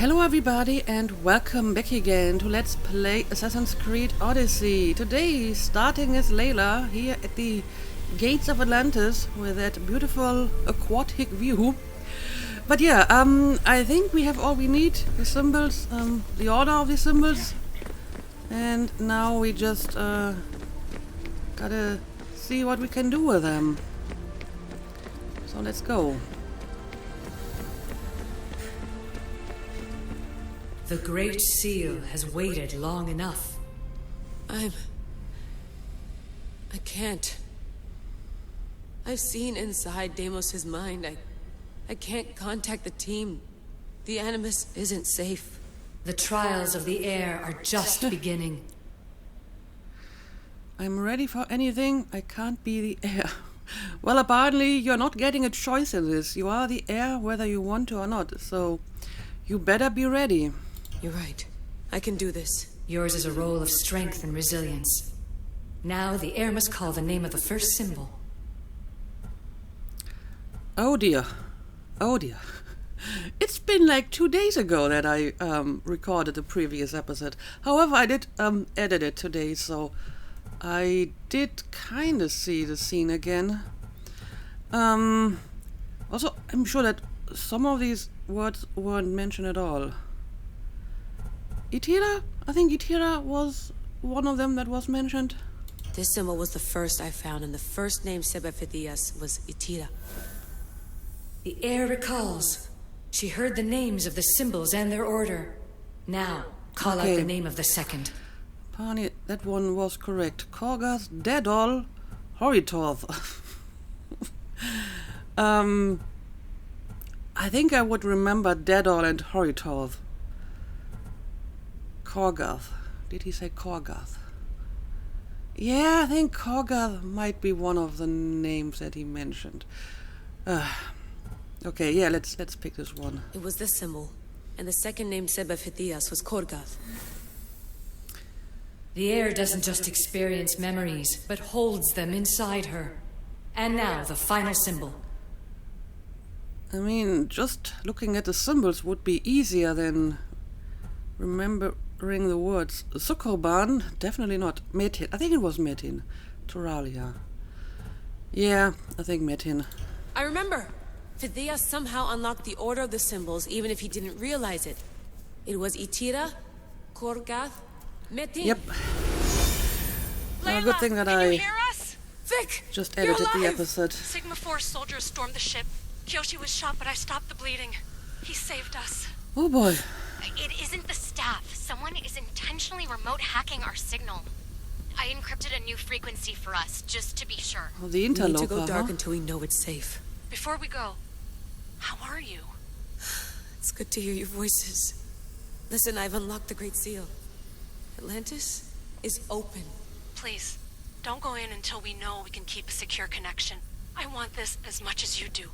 Hello everybody and welcome back again to Let's Play Assassin's Creed Odyssey. Today, starting as Layla here at the gates of Atlantis with that beautiful aquatic view. But yeah, I think we have all we need, the symbols, the order of the symbols. And now we just gotta see what we can do with them. So let's go. The Great Seal has waited long enough. I can't. I've seen inside Deimos' mind. I can't contact the team. The Animus isn't safe. The trials of the air are just beginning. I'm ready for anything. I can't be the air. Well, apparently you're not getting a choice in this. You are the air whether you want to or not. So you better be ready. You're right. I can do this. Yours is a role of strength and resilience. Now the air must call the name of the first symbol. Oh dear. Oh dear. It's been like 2 days ago that I recorded the previous episode. However, I did edit it today, so I did kind of see the scene again. Also, I'm sure that some of these words weren't mentioned at all. Itira? I think Itira was one of them that was mentioned. This symbol was the first I found, and the first name Sebefithias was Itira. The air recalls. She heard the names of the symbols and their order. Now, call out the name of the second. Pani, that one was correct. Korgas, Dedol, Horitorth. I think I would remember Dedol and Horitorth. Korgath. Did he say Korgath? Yeah, I think Korgath might be one of the names that he mentioned. Okay, yeah, let's pick this one. It was this symbol, and the second name Sebefithias was Korgath. The air doesn't just experience memories, but holds them inside her. And now, the final symbol. I mean, just looking at the symbols would be easier than remembering the words. Sukorban, definitely not. Metin, I think it was Metin. Turalia. Yeah, I think Metin. I remember! Phidias somehow unlocked the order of the symbols, even if he didn't realize it. It was Itira, Korgath, Metin. Yep. Layla, Good thing that can I you hear us? Vic! just you're edited the alive! episode. Sigma 4 soldiers stormed the ship. Kyoshi was shot, but I stopped the bleeding. He saved us. Oh boy. It isn't the staff. Someone is intentionally remote hacking our signal. I encrypted a new frequency for us, just to be sure. Oh, the We need to interloper, go dark huh? until we know it's safe. Before we go, how are you? It's good to hear your voices. Listen, I've unlocked the Great Seal. Atlantis is open. Please, don't go in until we know we can keep a secure connection. I want this as much as you do,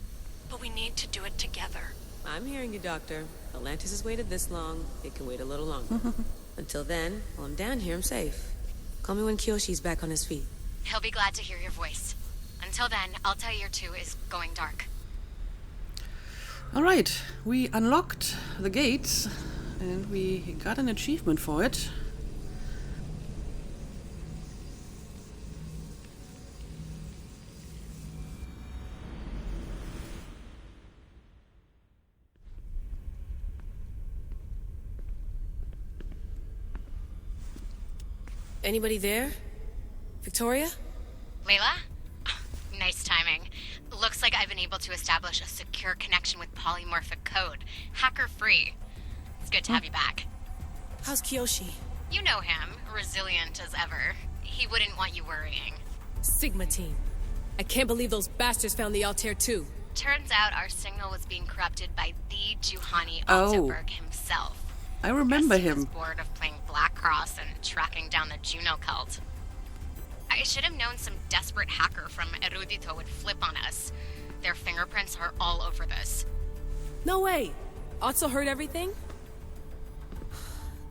but we need to do it together. I'm hearing you, Doctor. Atlantis has waited this long. It can wait a little longer. Until then, while I'm down here, I'm safe. Call me when Kyoshi's back on his feet. He'll be glad to hear your voice. Until then, Altair 2 is going dark. Alright, we unlocked the gates and we got an achievement for it. Anybody there? Victoria? Layla? Nice timing. Looks like I've been able to establish a secure connection with polymorphic code. Hacker-free. It's good to have you back. How's Kyoshi? You know him, resilient as ever. He wouldn't want you worrying. Sigma team. I can't believe those bastards found the Altair 2. Turns out our signal was being corrupted by the Juhani Oh. Altaberg himself. I remember Guess he was him. bored of playing Black Cross and tracking down the Juno cult. I should have known some desperate hacker from Erudito would flip on us. Their fingerprints are all over this. No way! Otso heard everything?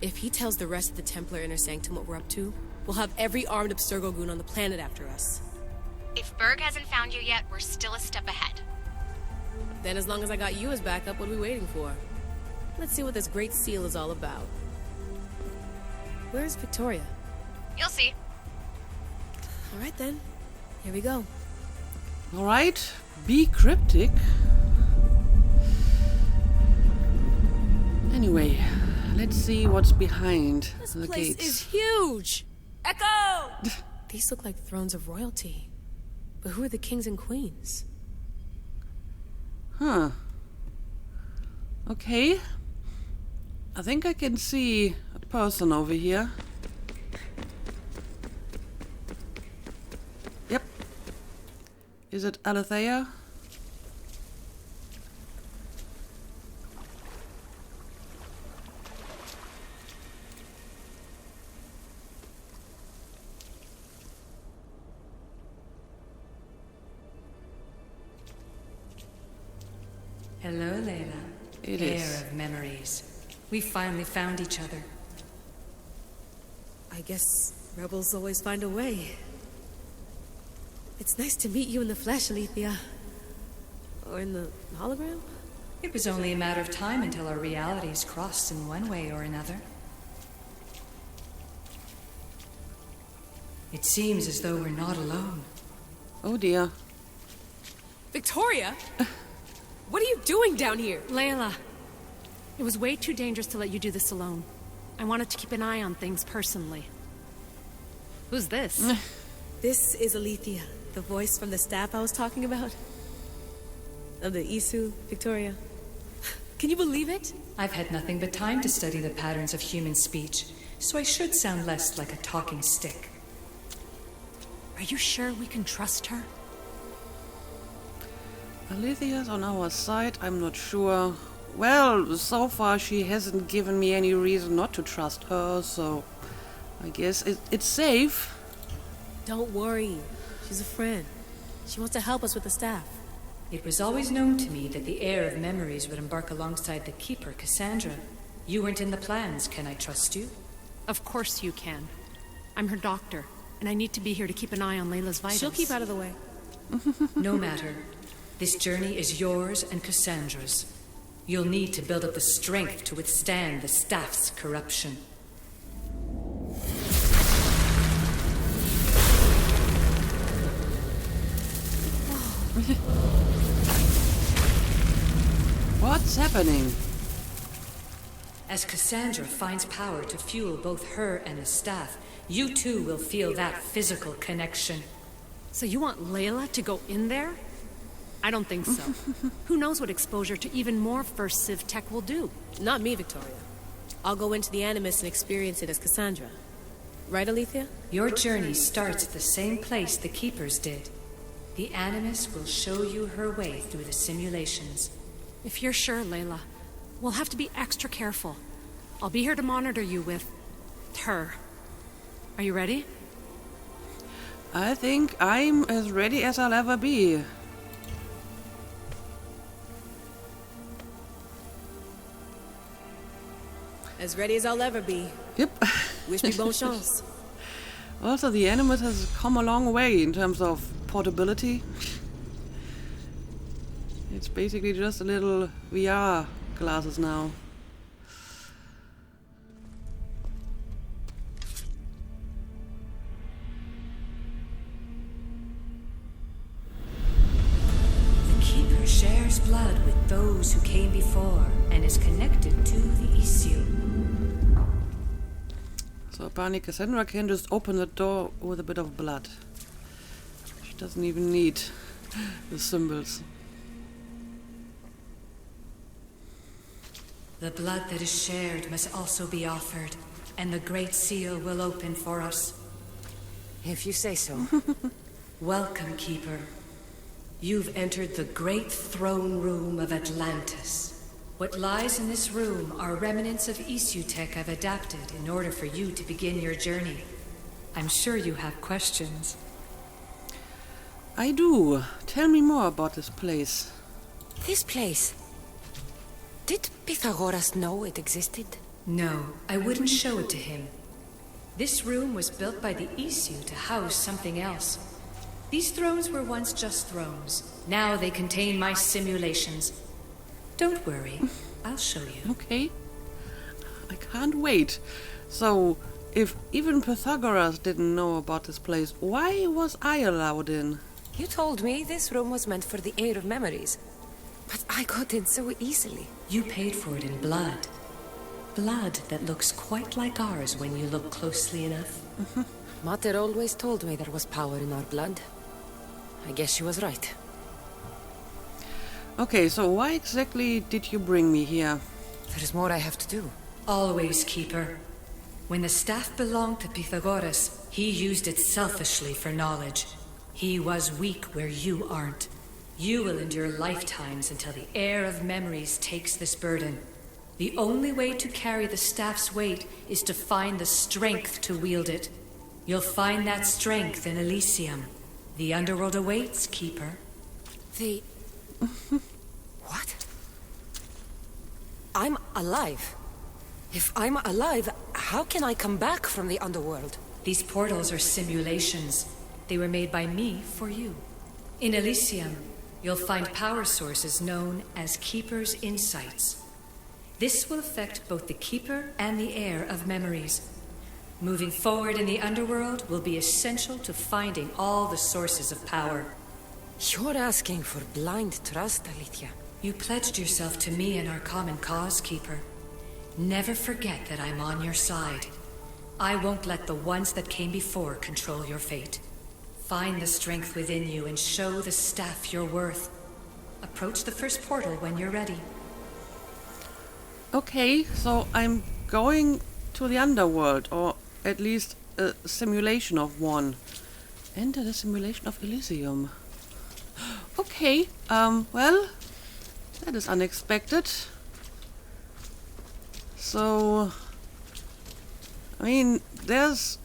If he tells the rest of the Templar Inner Sanctum what we're up to, we'll have every armed Abstergo goon on the planet after us. If Berg hasn't found you yet, we're still a step ahead. Then as long as I got you as backup, what are we waiting for? Let's see what this great seal is all about. Where's Victoria? You'll see. All right then. Here we go. Alright, be cryptic. Anyway, let's see what's behind This the place gates. is huge! Echo! These look like thrones of royalty. But who are the kings and queens? Huh. Okay. I think I can see a person over here. Yep. Is it Alethea? Hello, Layla. It Heir is. of memories. We finally found each other. I guess rebels always find a way. It's nice to meet you in the flesh, Alethea. Or in the hologram? It was only a matter of time until our realities crossed in one way or another. It seems as though we're not alone. Oh dear. Victoria? What are you doing down here? Layla, it was way too dangerous to let you do this alone. I wanted to keep an eye on things personally. Who's this? This is Alethea, the voice from the staff I was talking about. Of the Isu, Victoria. Can you believe it? I've had nothing but time to study the patterns of human speech, so I should sound less like a talking stick. Are you sure we can trust her? Alethea's on our side, I'm not sure. Well, so far she hasn't given me any reason not to trust her, so I guess it's safe. Don't worry. She's a friend. She wants to help us with the staff. It was always known to me that the heir of memories would embark alongside the keeper, Cassandra. You weren't in the plans. Can I trust you? Of course you can. I'm her doctor, and I need to be here to keep an eye on Layla's vitals. She'll keep out of the way. No matter. This journey is yours and Cassandra's. You'll need to build up the strength to withstand the staff's corruption. What's happening? As Cassandra finds power to fuel both her and the staff, you too will feel that physical connection. So you want Layla to go in there? I don't think so. Who knows what exposure to even more First Civ tech will do? Not me, Victoria. I'll go into the Animus and experience it as Cassandra. Right, Alethea? Your journey starts at the same place the Keepers did. The Animus will show you her way through the simulations. If you're sure, Layla, we'll have to be extra careful. I'll be here to monitor you with her. Are you ready? I think I'm as ready as I'll ever be. As ready as I'll ever be. Yep. Wish me bonne chance. Also, the Animus has come a long way in terms of portability. It's basically just a little VR glasses now. The Keeper shares blood with those who came before and is connected to the issue. So apparently Cassandra can just open the door with a bit of blood. She doesn't even need the symbols. The blood that is shared must also be offered, and the Great Seal will open for us. If you say so. Welcome, Keeper. You've entered the great throne room of Atlantis. What lies in this room are remnants of Isu tech I've adapted in order for you to begin your journey. I'm sure you have questions. I do. Tell me more about this place. This place. Did Pythagoras know it existed? No, I wouldn't show it to him. This room was built by the Isu to house something else. These thrones were once just thrones. Now they contain my simulations. Don't worry. I'll show you. Okay. I can't wait. So, if even Pythagoras didn't know about this place, why was I allowed in? You told me this room was meant for the air of memories. But I got in so easily. You paid for it in blood. Blood that looks quite like ours when you look closely enough. Mater always told me there was power in our blood. I guess she was right. Okay, so why exactly did you bring me here? There's more I have to do. Always, Keeper. When the staff belonged to Pythagoras, he used it selfishly for knowledge. He was weak where you aren't. You will endure lifetimes until the air of memories takes this burden. The only way to carry the staff's weight is to find the strength to wield it. You'll find that strength in Elysium. The Underworld awaits, Keeper. The... What? I'm alive. If I'm alive, how can I come back from the Underworld? These portals are simulations. They were made by me for you. In Elysium, you'll find power sources known as Keeper's Insights. This will affect both the Keeper and the heir of memories. Moving forward in the Underworld will be essential to finding all the sources of power. You're asking for blind trust, Alethea. You pledged yourself to me and our common cause, Keeper. Never forget that I'm on your side. I won't let the ones that came before control your fate. Find the strength within you and show the staff your worth. Approach the first portal when you're ready. Okay, so I'm going to the Underworld, or at least a simulation of one. Enter the simulation of Elysium. Okay, well, that is unexpected. So, I mean, there's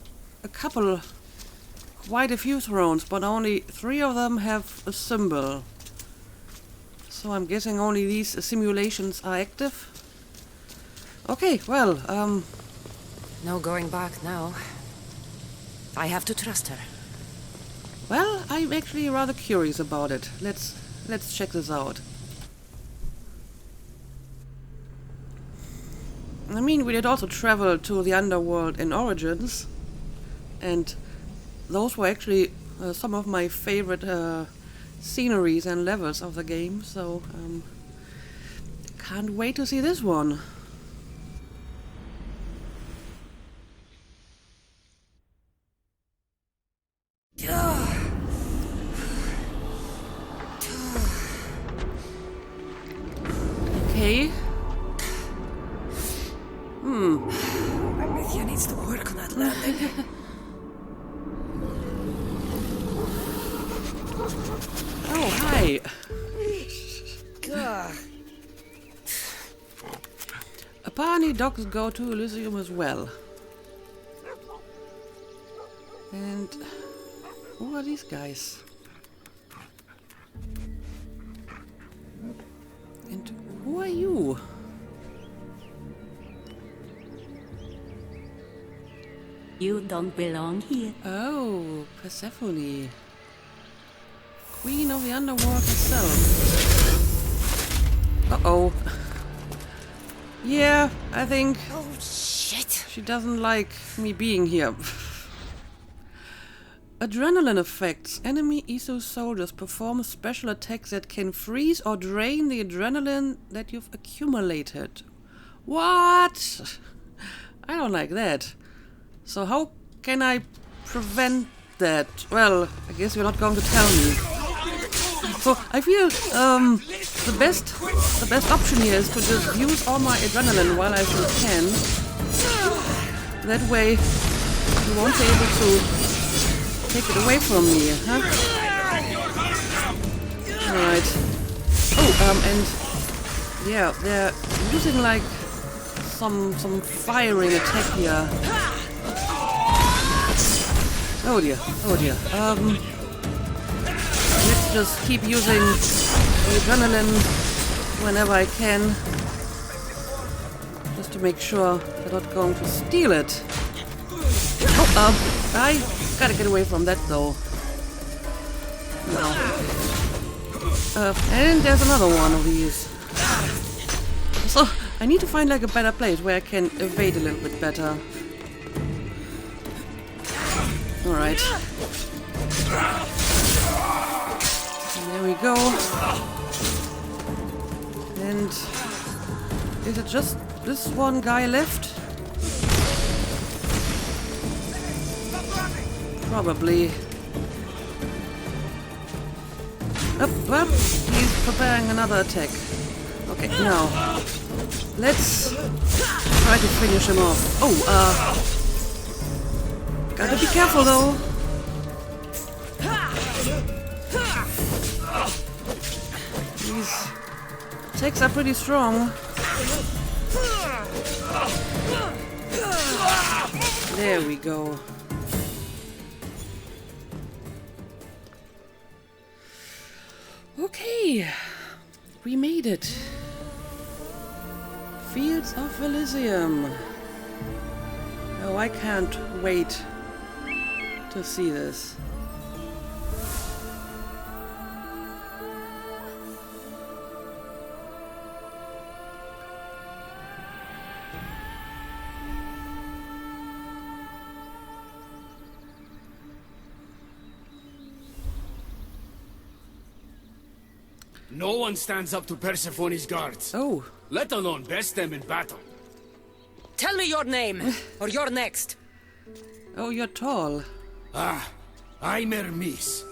quite a few thrones, but only 3 of them have a symbol. So I'm guessing only these simulations are active. Okay, well, No going back now. I have to trust her. well, I'm actually rather curious about it. Let's check this out. I mean, we did also travel to the Underworld in Origins, and those were actually some of my favorite sceneries and levels of the game, so can't wait to see this one. Okay. Alethea needs to work on that landing. Oh, hi. Apparently dogs go to Elysium as well. And who are these guys? And who are you? You don't belong here. Oh, Persephone. Queen of the Underworld herself. Uh-oh. Yeah, I think Oh, shit. she doesn't like me being here. Adrenaline effects. Enemy ESO soldiers perform special attacks that can freeze or drain the adrenaline that you've accumulated. What? I don't like that. So how can I prevent that? Well, I guess you're not going to tell me. So I feel the best option here is to just use all my adrenaline while I still can. That way you won't be able to take it away from me, huh? Alright. Oh, and yeah, they're using like some firing attack here. Oh dear, oh dear. Let's just keep using the adrenaline whenever I can. Just to make sure they're not going to steal it. Oh, I gotta get away from that though. No. And there's another one of these. So, I need to find like a better place where I can evade a little bit better. Alright. There we go. And is it just this one guy left? Probably. Up. He's preparing another attack. Okay, now let's try to finish him off. Oh, gotta be careful though. These attacks are pretty strong. There we go. Okay, we made it. Fields of Elysium. Oh, I can't wait to see this. No one stands up to Persephone's guards. Oh. Let alone best them in battle. Tell me your name, or you're next. Oh, you're tall. I'm Hermes.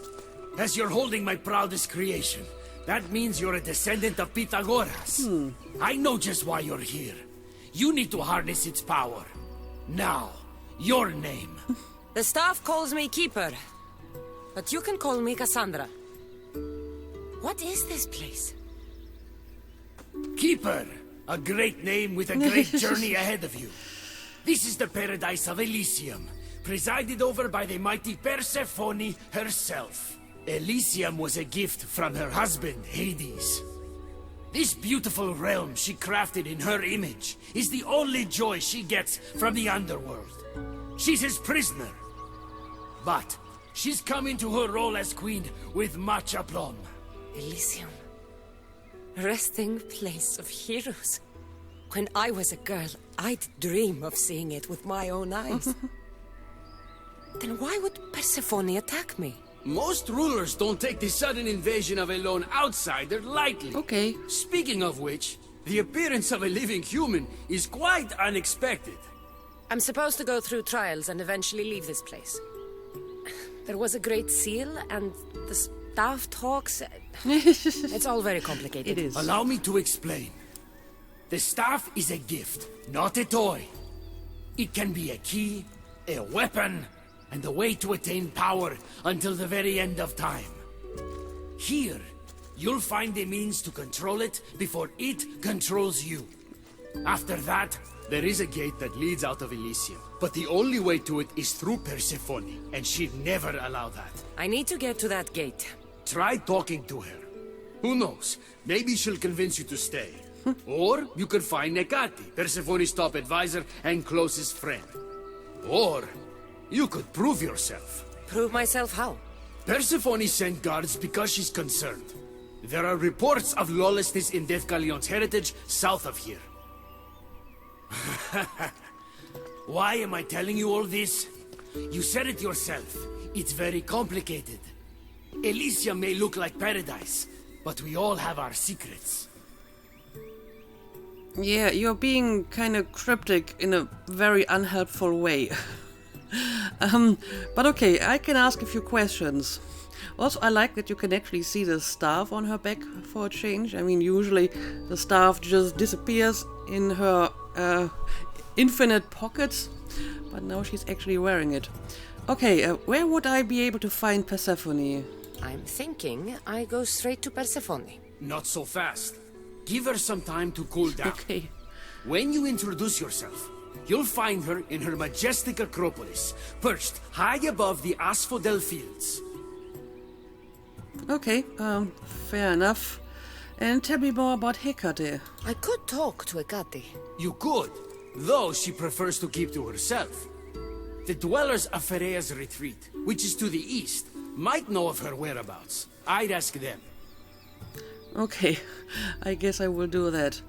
As you're holding my proudest creation, that means you're a descendant of Pythagoras. I know just why you're here. You need to harness its power. Now, your name. The staff calls me Keeper, but you can call me Cassandra. What is this place? Keeper, a great name with a great journey ahead of you. This is the paradise of Elysium, presided over by the mighty Persephone herself. Elysium was a gift from her husband, Hades. This beautiful realm she crafted in her image is the only joy she gets from the Underworld. She's his prisoner. But she's come into her role as queen with much aplomb. Elysium. Resting place of heroes. When I was a girl, I'd dream of seeing it with my own eyes. Then why would Persephone attack me? Most rulers don't take the sudden invasion of a lone outsider lightly. Okay. Speaking of which, the appearance of a living human is quite unexpected. I'm supposed to go through trials and eventually leave this place. There was a great seal, and the staff talks. It's all very complicated. It is. Allow me to explain. The staff is a gift, not a toy. It can be a key, a weapon, and a way to attain power until the very end of time. Here, you'll find a means to control it before it controls you. After that, there is a gate that leads out of Elysium. But the only way to it is through Persephone, and she'd never allow that. I need to get to that gate. Try talking to her. Who knows? Maybe she'll convince you to stay. Or you could find Nekati, Persephone's top advisor and closest friend. Or you could prove yourself. Prove myself how? Persephone sent guards because she's concerned. There are reports of lawlessness in Deucalion's heritage south of here. Why am I telling you all this? You said it yourself. It's very complicated. Elysium may look like paradise, but we all have our secrets. Yeah, you're being kind of cryptic in a very unhelpful way. But okay, I can ask a few questions. Also, I like that you can actually see the staff on her back for a change. I mean, usually the staff just disappears in her infinite pockets, but now she's actually wearing it. Okay, where would I be able to find Persephone? I'm thinking I go straight to Persephone. Not so fast. Give her some time to cool down. Okay. When you introduce yourself, you'll find her in her majestic acropolis, perched high above the asphodel fields. Okay, fair enough. And tell me more about Hecate. I could talk to Hecate. You could, though she prefers to keep to herself. The dwellers of Pherea's retreat, which is to the east, might know of her whereabouts. I'd ask them. Okay, I guess I will do that.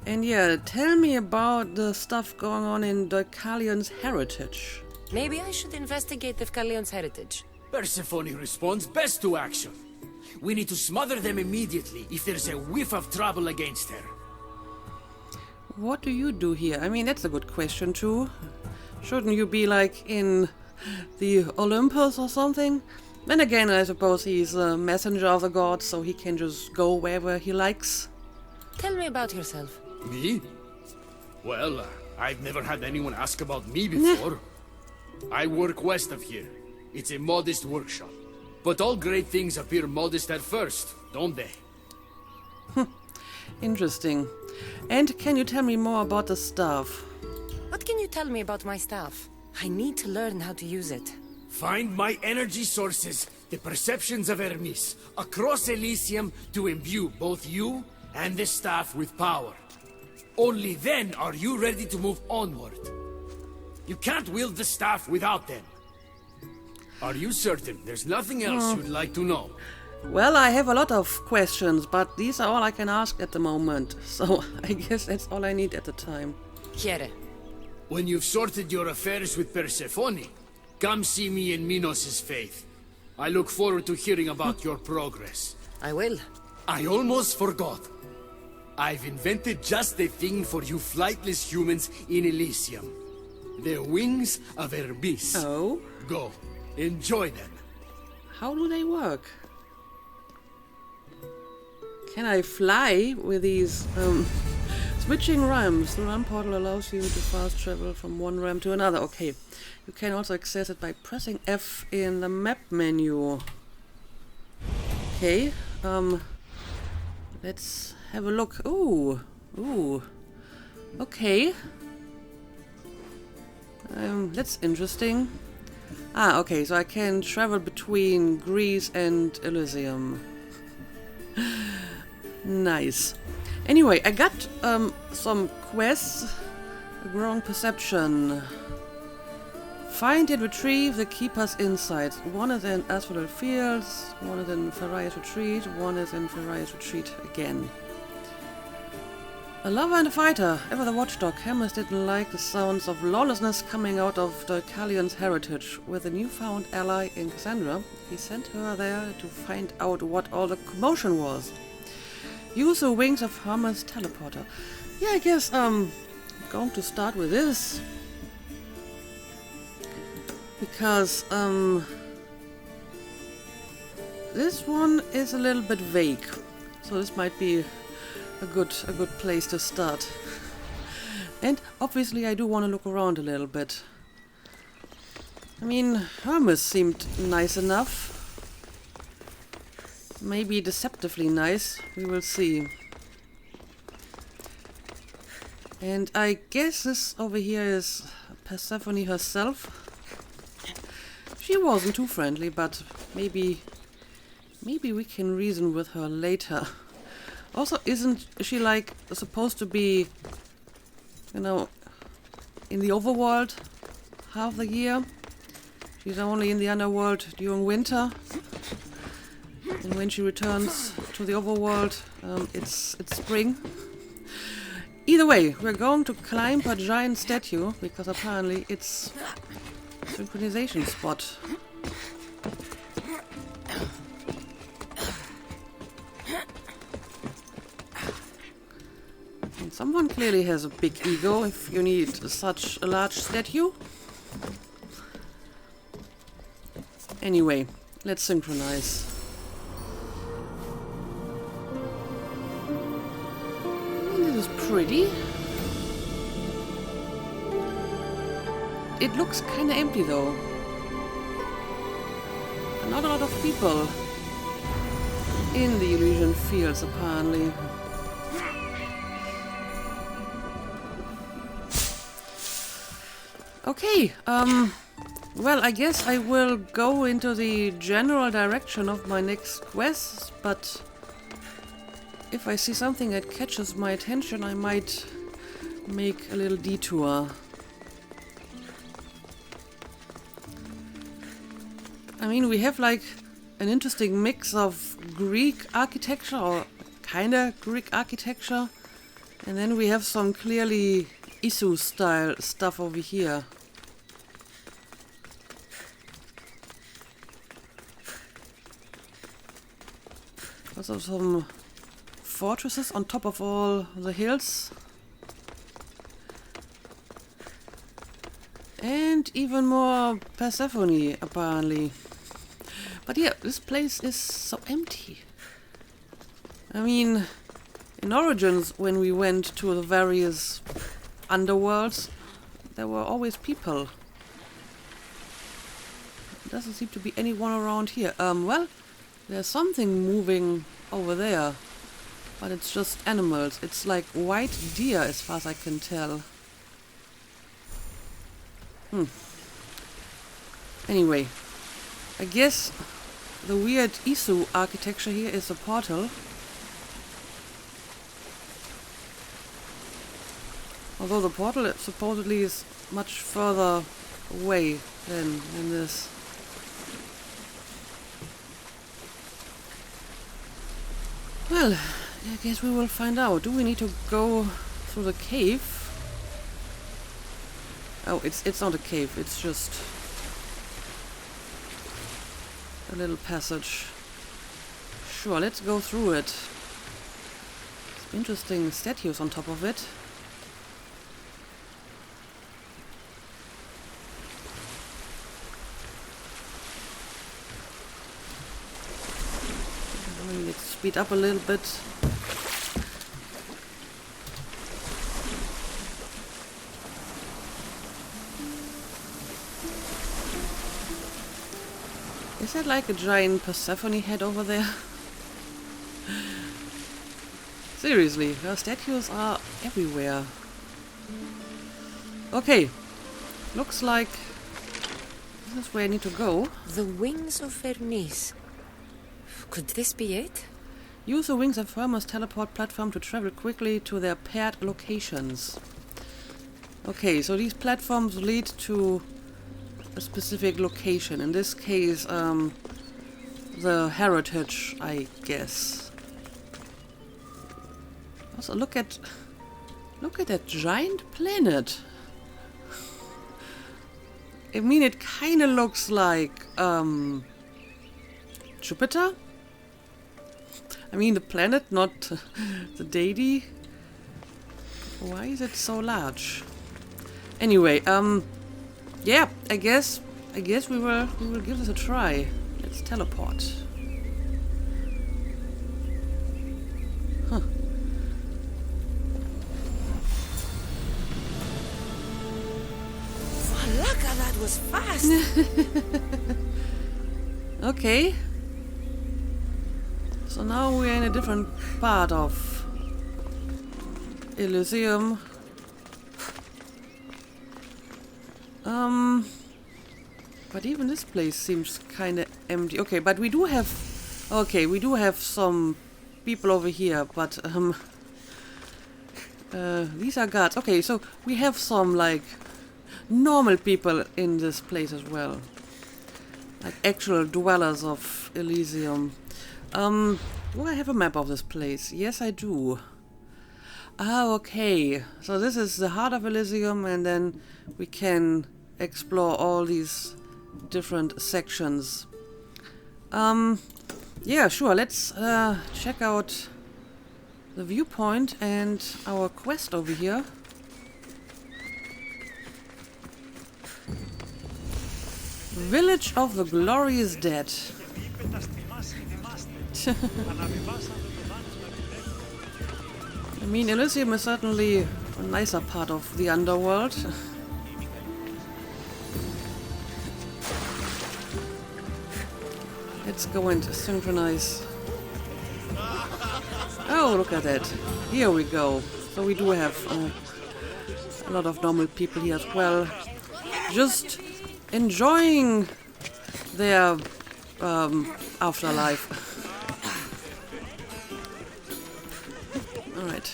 And yeah, tell me about the stuff going on in Deucalion's heritage. Maybe I should investigate the Deucalion's heritage. Persephone responds best to action. We need to smother them immediately if there's a whiff of trouble against her. What do you do here? I mean, that's a good question too. Shouldn't you be like in the Olympus or something? Then again, I suppose he's a messenger of the gods, so he can just go wherever he likes. Tell me about yourself. Me? Well, I've never had anyone ask about me before. I work west of here. It's a modest workshop. But all great things appear modest at first, don't they? Interesting. And can you tell me more about the staff? What can you tell me about my staff? I need to learn how to use it. Find my energy sources, the perceptions of Hermes, across Elysium to imbue both you and the staff with power. Only then are you ready to move onward. You can't wield the staff without them. Are you certain there's nothing else you'd like to know? Well, I have a lot of questions, but these are all I can ask at the moment. So I guess that's all I need at the time. Quiere. When you've sorted your affairs with Persephone, come see me in Minos' faith. I look forward to hearing about your progress. I will. I almost forgot. I've invented just the thing for you flightless humans in Elysium. The wings of Hermes. Oh? Go. Enjoy them. How do they work? Can I fly with these switching ramps? The ramp portal allows you to fast travel from one ramp to another. Okay. You can also access it by pressing F in the map menu. Okay. Let's have a look. Ooh. Ooh. Okay. That's interesting. Ah, okay, so I can travel between Greece and Elysium. Nice. Anyway, I got some quests. Growing perception. Find and retrieve the Keeper's insights. One is in Asphodel Fields, one is in Pharias Retreat, one is in Pharias Retreat again. A lover and a fighter, ever the watchdog, Hermes didn't like the sounds of lawlessness coming out of Deucalion's heritage. With a newfound ally in Cassandra, he sent her there to find out what all the commotion was. Use the wings of Hermes' teleporter. Yeah, I guess I'm going to start with this. Because this one is a little bit vague. So this might be a good place to start. And obviously I do want to look around a little bit. I mean, Hermes seemed nice enough. Maybe deceptively nice. We will see. And I guess this over here is Persephone herself. She wasn't too friendly, but maybe we can reason with her later. Also, isn't she like supposed to be, you know, in the overworld half the year? She's only in the underworld during winter. And when she returns to the overworld, it's spring. Either way, we're going to climb her giant statue, because apparently it's a synchronization spot. And someone clearly has a big ego if you need such a large statue. Anyway, let's synchronize. This is pretty. It looks kind of empty though. Not a lot of people in the Elysian fields apparently. Okay, well, I guess I will go into the general direction of my next quest, but if I see something that catches my attention, I might make a little detour. I mean, we have like an interesting mix of Greek architecture, or kinda Greek architecture, And then we have some clearly Isu style stuff over here. Also some fortresses on top of all the hills. And even more Persephone, apparently. But yeah, this place is so empty. I mean, in Origins, when we went to the various underworlds, there were always people. There doesn't seem to be anyone around here. Well, there's something moving over there. But it's just animals. It's like white deer, as far as I can tell. Anyway, I guess the weird Isu architecture here is a portal. Although the portal supposedly is much further away than this. Well, I guess we will find out. Do we need to go through the cave? Oh, it's not a cave, it's just a little passage. Sure, let's go through it. Some interesting statues on top of it. Let's speed up a little bit. Is that like a giant Persephone head over there? Seriously, her statues are everywhere. Okay, looks like this is where I need to go. The wings of Hermes. Could this be it? Use the wings of Hermes teleport platform to travel quickly to their paired locations. Okay, so these platforms lead to a specific location. In this case, the heritage, I guess. Also, look at that giant planet. I mean, it kind of looks like Jupiter. I mean, the planet, not the deity. Why is it so large? Anyway, yeah, I guess we will give this a try. Let's teleport. Huh. Valaka, that was fast. Okay. So now we're in a different part of Elysium. But even this place seems kind of empty. Okay, but we do have some people over here, but these are guards. Okay, so we have some like normal people in this place as well. Like actual dwellers of Elysium. Do I have a map of this place? Yes, I do. Ah, okay. So this is the heart of Elysium, and then we can explore all these different sections. Yeah, sure. Let's check out the viewpoint and our quest over here. Village of the Glorious Dead. I mean, Elysium is certainly a nicer part of the Underworld. Let's go and synchronize. Oh, look at that. Here we go. So we do have a lot of normal people here as well. Just enjoying their afterlife. Alright.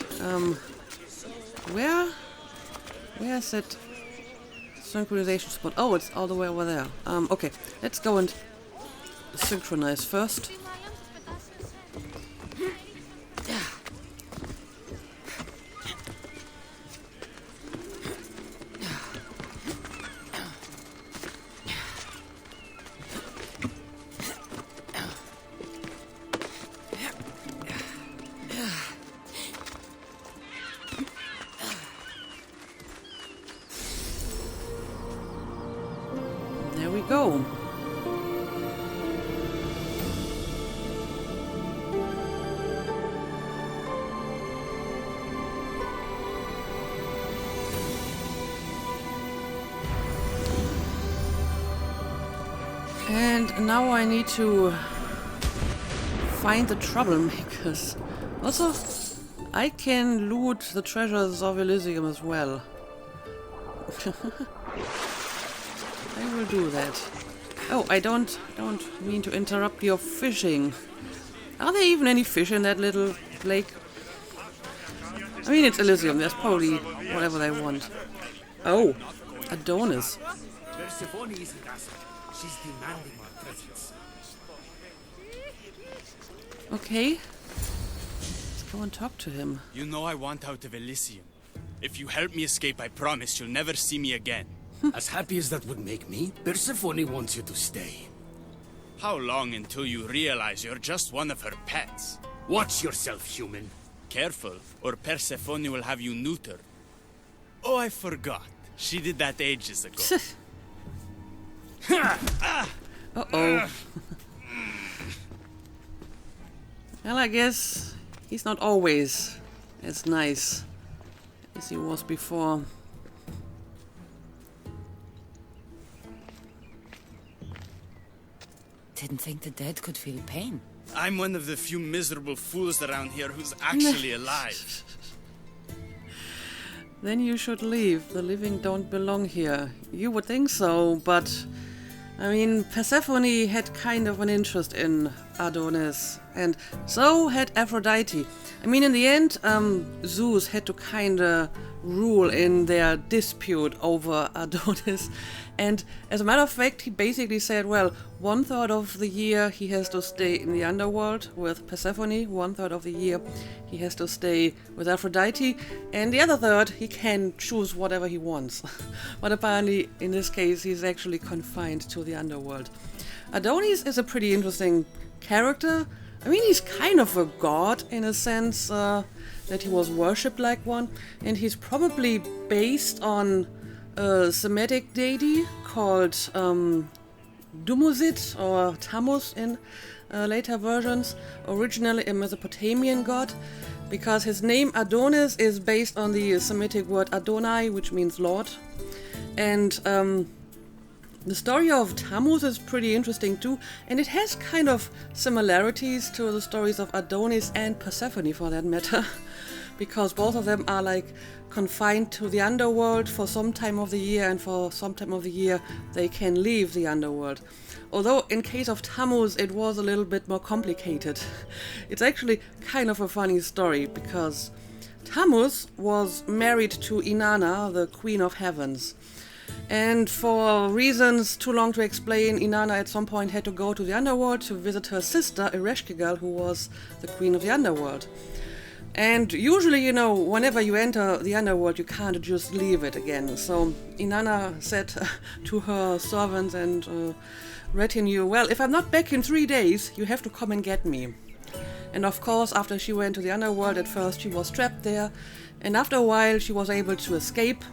Where's that synchronization spot? Oh, it's all the way over there. Okay. Let's go and synchronize first. And now I need to find the troublemakers. Also, I can loot the treasures of Elysium as well. I will do that. Oh, I don't mean to interrupt your fishing. Are there even any fish in that little lake? I mean, it's Elysium. There's probably whatever they want. Oh, Adonis. Persephone isn't asking. She's demanding my presence. Okay. Let's go and talk to him. You know I want out of Elysium. If you help me escape, I promise you'll never see me again. As happy as that would make me, Persephone wants you to stay. How long until you realize you're just one of her pets? Watch yourself, human. Careful, or Persephone will have you neutered. Oh, I forgot. She did that ages ago. Uh-oh. Well, I guess he's not always as nice as he was before. Didn't think the dead could feel pain. I'm one of the few miserable fools around here who's actually alive. Then you should leave. The living don't belong here. You would think so, but I mean, Persephone had kind of an interest in Adonis, and so had Aphrodite. I mean, in the end, Zeus had to kinda rule in their dispute over Adonis. And as a matter of fact, he basically said, well, 1/3 of the year he has to stay in the underworld with Persephone, 1/3 of the year he has to stay with Aphrodite, and the other third he can choose whatever he wants. But apparently, in this case, he's actually confined to the underworld. Adonis is a pretty interesting character. I mean, he's kind of a god in a sense that he was worshipped like one, and he's probably based on a Semitic deity called Dumuzi or Tammuz in later versions, originally a Mesopotamian god, because his name Adonis is based on the Semitic word Adonai, which means Lord. And the story of Tammuz is pretty interesting too, and it has kind of similarities to the stories of Adonis and Persephone for that matter, because both of them are like confined to the underworld for some time of the year, and for some time of the year they can leave the underworld. Although in case of Tammuz it was a little bit more complicated. It's actually kind of a funny story, because Tammuz was married to Inanna, the Queen of Heavens. And for reasons too long to explain, Inanna at some point had to go to the underworld to visit her sister, Ereshkigal, who was the Queen of the Underworld. And usually, you know, whenever you enter the underworld, you can't just leave it again. So Inanna said to her servants and retinue, well, if I'm not back in 3 days, you have to come and get me. And of course, after she went to the underworld, at first she was trapped there. And after a while, she was able to escape.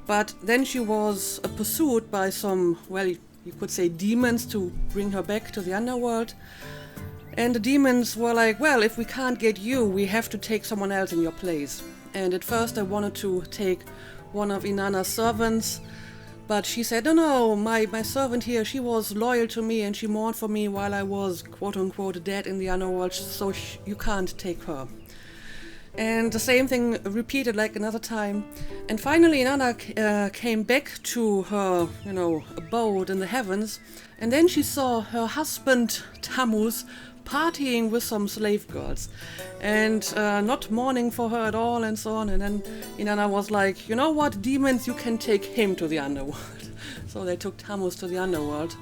But then she was pursued by some, well, you could say demons to bring her back to the underworld. And the demons were like, well, if we can't get you, we have to take someone else in your place. And at first they wanted to take one of Inanna's servants, but she said, no, my servant here, she was loyal to me and she mourned for me while I was, quote-unquote, dead in the underworld, so you can't take her. And the same thing repeated like another time. And finally Inanna came back to her, you know, abode in the heavens, and then she saw her husband Tammuz partying with some slave girls and not mourning for her at all and so on. And then Inanna was like, you know what, demons, you can take him to the underworld. So they took Tammuz to the underworld.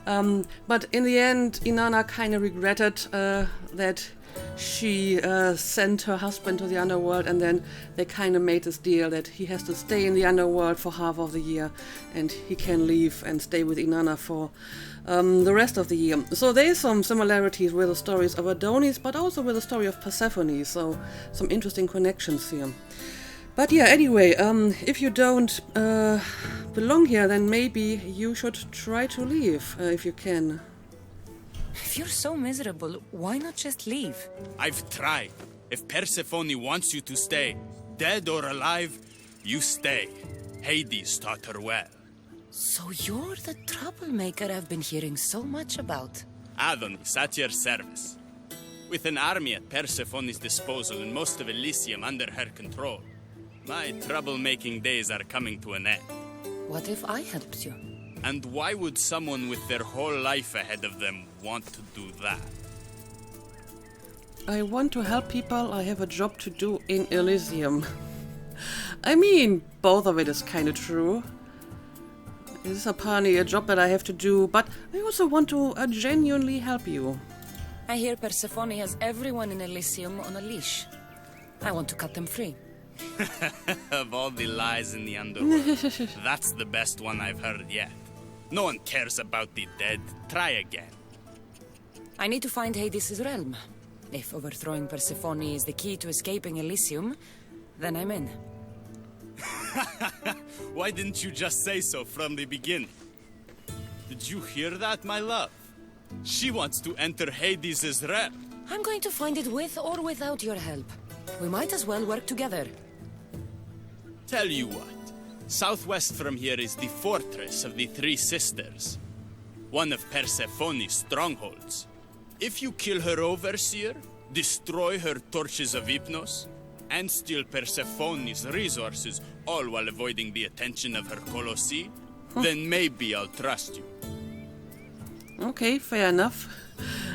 But in the end, Inanna kind of regretted that she sent her husband to the underworld, and then they kind of made this deal that he has to stay in the underworld for half of the year and he can leave and stay with Inanna for the rest of the year. So there's some similarities with the stories of Adonis, but also with the story of Persephone, so some interesting connections here. But yeah, anyway, if you don't belong here, then maybe you should try to leave if you can. If you're so miserable, why not just leave? I've tried. If Persephone wants you to stay, dead or alive, you stay. Hades taught her well. So you're the troublemaker I've been hearing so much about. Adonis, at your service. With an army at Persephone's disposal and most of Elysium under her control, my troublemaking days are coming to an end. What if I helped you? And why would someone with their whole life ahead of them want to do that? I want to help people. I have a job to do in Elysium. I mean, both of it is kind of true. It is apparently a job that I have to do, but I also want to genuinely help you. I hear Persephone has everyone in Elysium on a leash. I want to cut them free. Of all the lies in the Underworld, that's the best one I've heard yet. No one cares about the dead. Try again. I need to find Hades' realm. If overthrowing Persephone is the key to escaping Elysium, then I'm in. Why didn't you just say so from the beginning? Did you hear that, my love? She wants to enter Hades' realm. I'm going to find it with or without your help. We might as well work together. Tell you what. Southwest from here is the fortress of the Three Sisters. One of Persephone's strongholds. If you kill her overseer, destroy her torches of Hypnos, and steal Persephone's resources, all while avoiding the attention of her Colossi, then maybe I'll trust you. Okay, fair enough.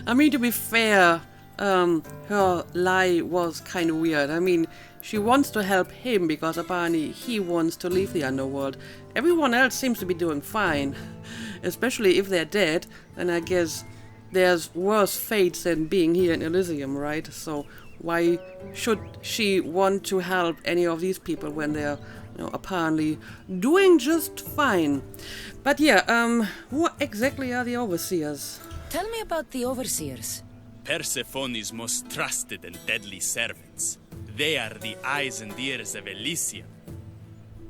I mean, to be fair, her lie was kind of weird. I mean, she wants to help him because apparently he wants to leave the Underworld. Everyone else seems to be doing fine. Especially if they're dead, then I guess there's worse fates than being here in Elysium, right? So why should she want to help any of these people when they're, apparently doing just fine? But yeah, who exactly are the overseers? Tell me about the overseers. Persephone's most trusted and deadly servants. They are the eyes and ears of Elysium.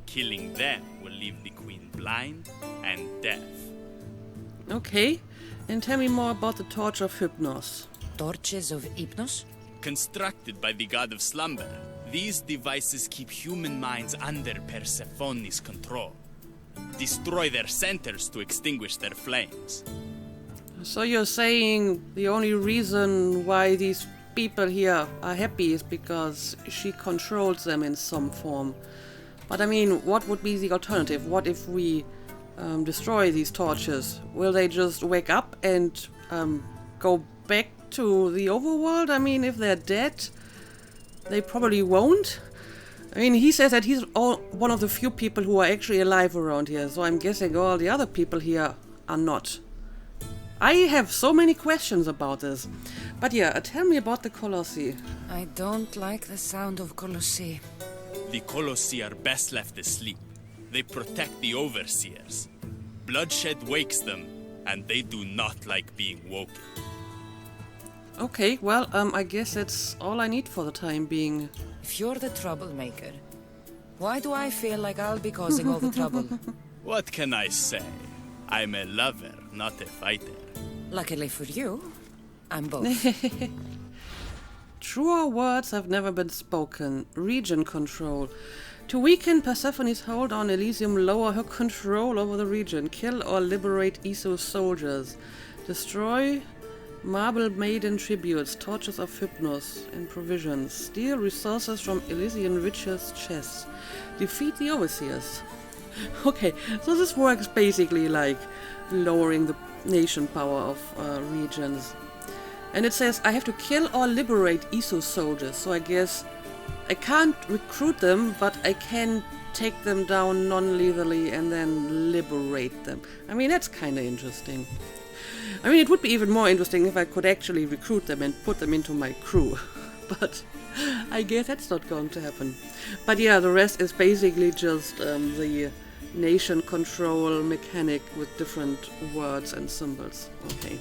Killing them will leave the queen blind and deaf. Okay, and tell me more about the Torch of Hypnos. Torches of Hypnos? Constructed by the god of slumber, these devices keep human minds under Persephone's control. Destroy their centers to extinguish their flames. So you're saying the only reason why these people here are happy is because she controls them in some form. But I mean, what would be the alternative? What if we destroy these torches? Will they just wake up and go back to the overworld? I mean, if they're dead, they probably won't. I mean, he says that he's one of the few people who are actually alive around here, so I'm guessing all the other people here are not. I have so many questions about this. But yeah, tell me about the Colossi. I don't like the sound of Colossi. The Colossi are best left asleep. They protect the overseers. Bloodshed wakes them, and they do not like being woken. Okay, well, I guess that's all I need for the time being. If you're the troublemaker, why do I feel like I'll be causing all the trouble? What can I say? I'm a lover, not a fighter. Luckily for you, I'm both. Truer words have never been spoken. Region control. To weaken Persephone's hold on Elysium, lower her control over the region. Kill or liberate Iso's soldiers. Destroy Marble Maiden tributes, torches of Hypnos, and provisions. Steal resources from Elysian witches' chests. Defeat the overseers. Okay, so this works basically like lowering the nation power of regions. And it says I have to kill or liberate Iso's soldiers, so I guess I can't recruit them, but I can take them down non-lethally and then liberate them. I mean, that's kind of interesting. I mean, it would be even more interesting if I could actually recruit them and put them into my crew. But I guess that's not going to happen. But yeah, the rest is basically just the nation control mechanic with different words and symbols. Okay.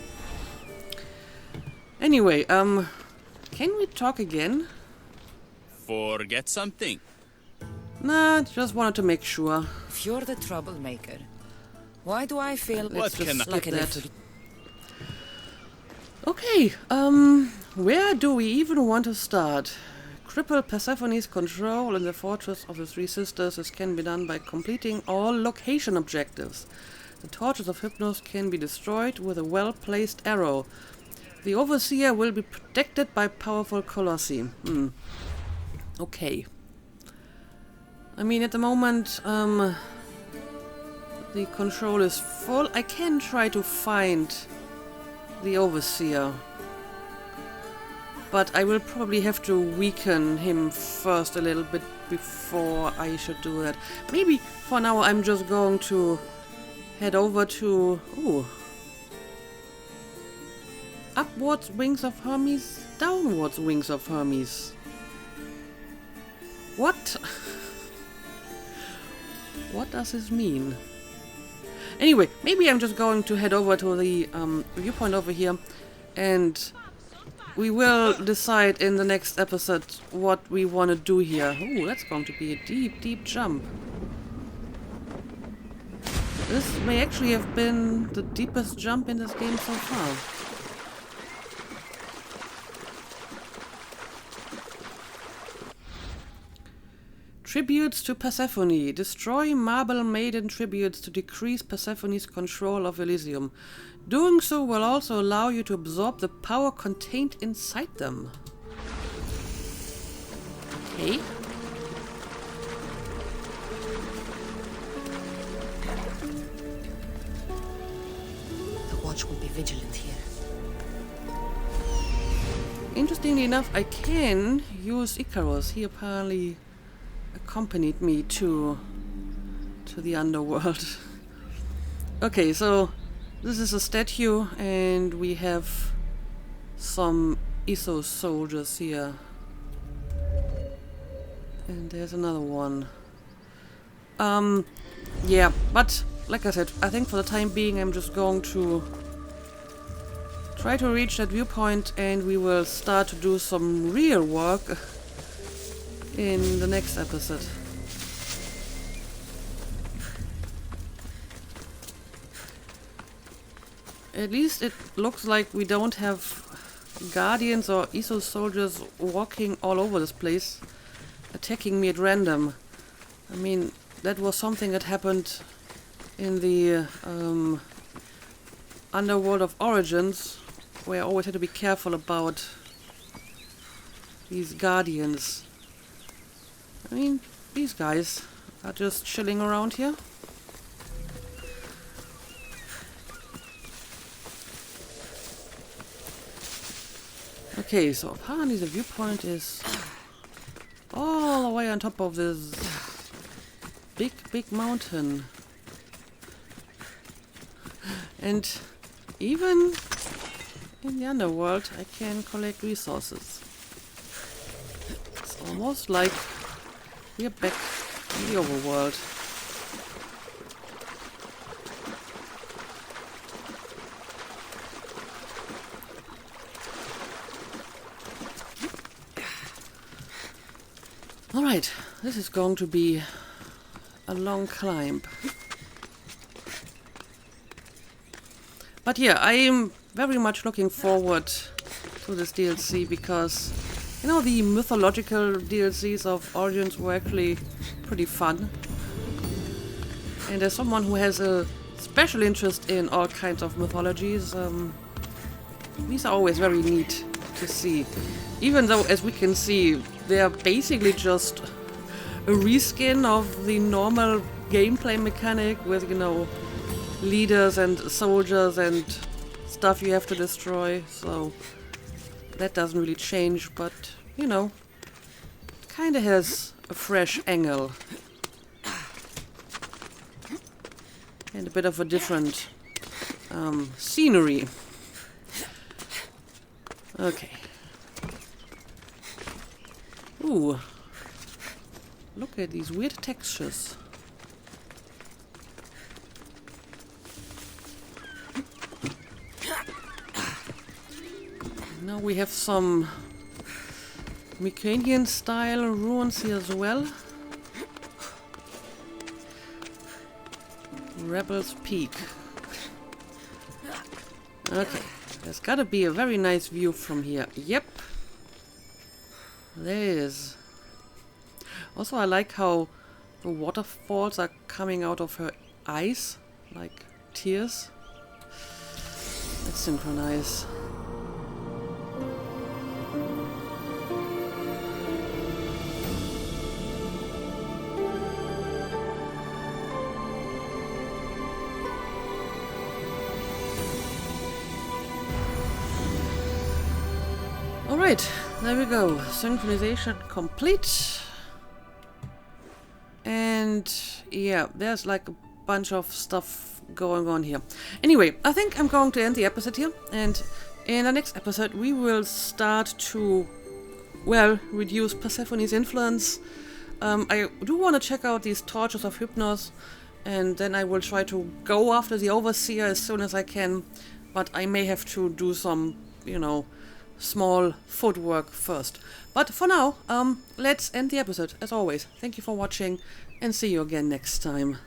Anyway, can we talk again? Forget something? Nah, just wanted to make sure. If you're the troublemaker, why do I feel Let's just skip like that. Okay, where do we even want to start? cripple Persephone's control in the Fortress of the Three Sisters. This can be done by completing all location objectives. The torches of Hypnos can be destroyed with a well-placed arrow. The Overseer will be protected by powerful Colossi. Okay. I mean, at the moment, the control is full. I can try to find the Overseer. But I will probably have to weaken him first a little bit before I should do that. Maybe for now I'm just going to head over to... Ooh. Upwards Wings of Hermes, downwards Wings of Hermes. What? What does this mean? Anyway, maybe I'm just going to head over to the viewpoint over here, and we will decide in the next episode what we want to do here. Ooh, that's going to be a deep, deep jump. This may actually have been the deepest jump in this game so far. Tributes to Persephone. Destroy Marble Maiden tributes to decrease Persephone's control of Elysium. Doing so will also allow you to absorb the power contained inside them. Okay. The watch will be vigilant here. Interestingly enough, I can use Icarus. He apparently accompanied me to the Underworld. Okay, so this is a statue, and we have some Iso soldiers here. And there's another one. Yeah, but like I said, I think for the time being I'm just going to try to reach that viewpoint, and we will start to do some real work in the next episode. At least it looks like we don't have guardians or Iso soldiers walking all over this place, attacking me at random. I mean, that was something that happened in the Underworld of Origins, where I always had to be careful about these guardians. I mean, these guys are just chilling around here. Okay, so apparently the viewpoint is all the way on top of this big, big mountain. And even in the Underworld, I can collect resources. It's almost like we're back in the overworld. Alright, this is going to be a long climb. But yeah, I am very much looking forward to this DLC because, you know, the mythological DLCs of Origins were actually pretty fun. And as someone who has a special interest in all kinds of mythologies, these are always very neat to see. Even though, as we can see, they are basically just a reskin of the normal gameplay mechanic with, you know, leaders and soldiers and stuff you have to destroy, so that doesn't really change, but, you know, it kinda has a fresh angle. And a bit of a different scenery. Okay. Ooh. Look at these weird textures. Now we have some Mycanian style ruins here as well. Rebel's Peak. Okay, there's gotta be a very nice view from here. Yep. There it is. Also, I like how the waterfalls are coming out of her eyes, like tears. Let's synchronize. Alright, there we go. Synchronization complete. And yeah, there's like a bunch of stuff going on here. Anyway, I think I'm going to end the episode here. And in the next episode, we will start to, well, reduce Persephone's influence. I do want to check out these torches of Hypnos. And then I will try to go after the Overseer as soon as I can. But I may have to do some, you know, small footwork first. But for now, let's end the episode. As always, thank you for watching and see you again next time.